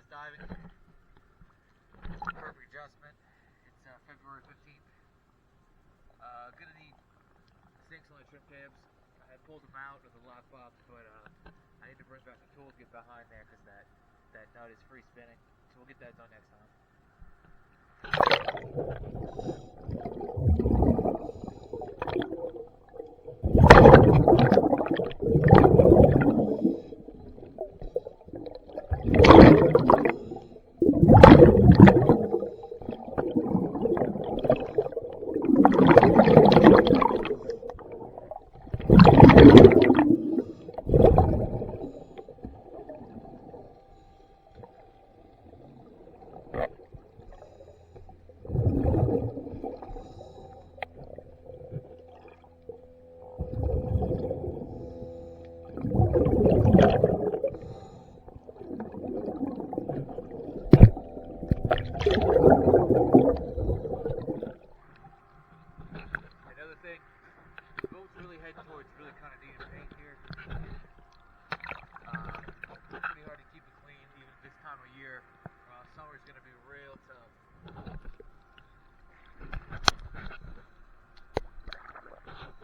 test diving. Perfect adjustment. It's February 15th. Gonna need sinks on the trim tabs. I had pulled them out with a lock box, but I need to bring back the tools to get behind there because that nut is free spinning. So we'll get that done next time. Another thing, the boat's really heading towards really kind of needing paint here. It's pretty hard to keep it clean even this time of year.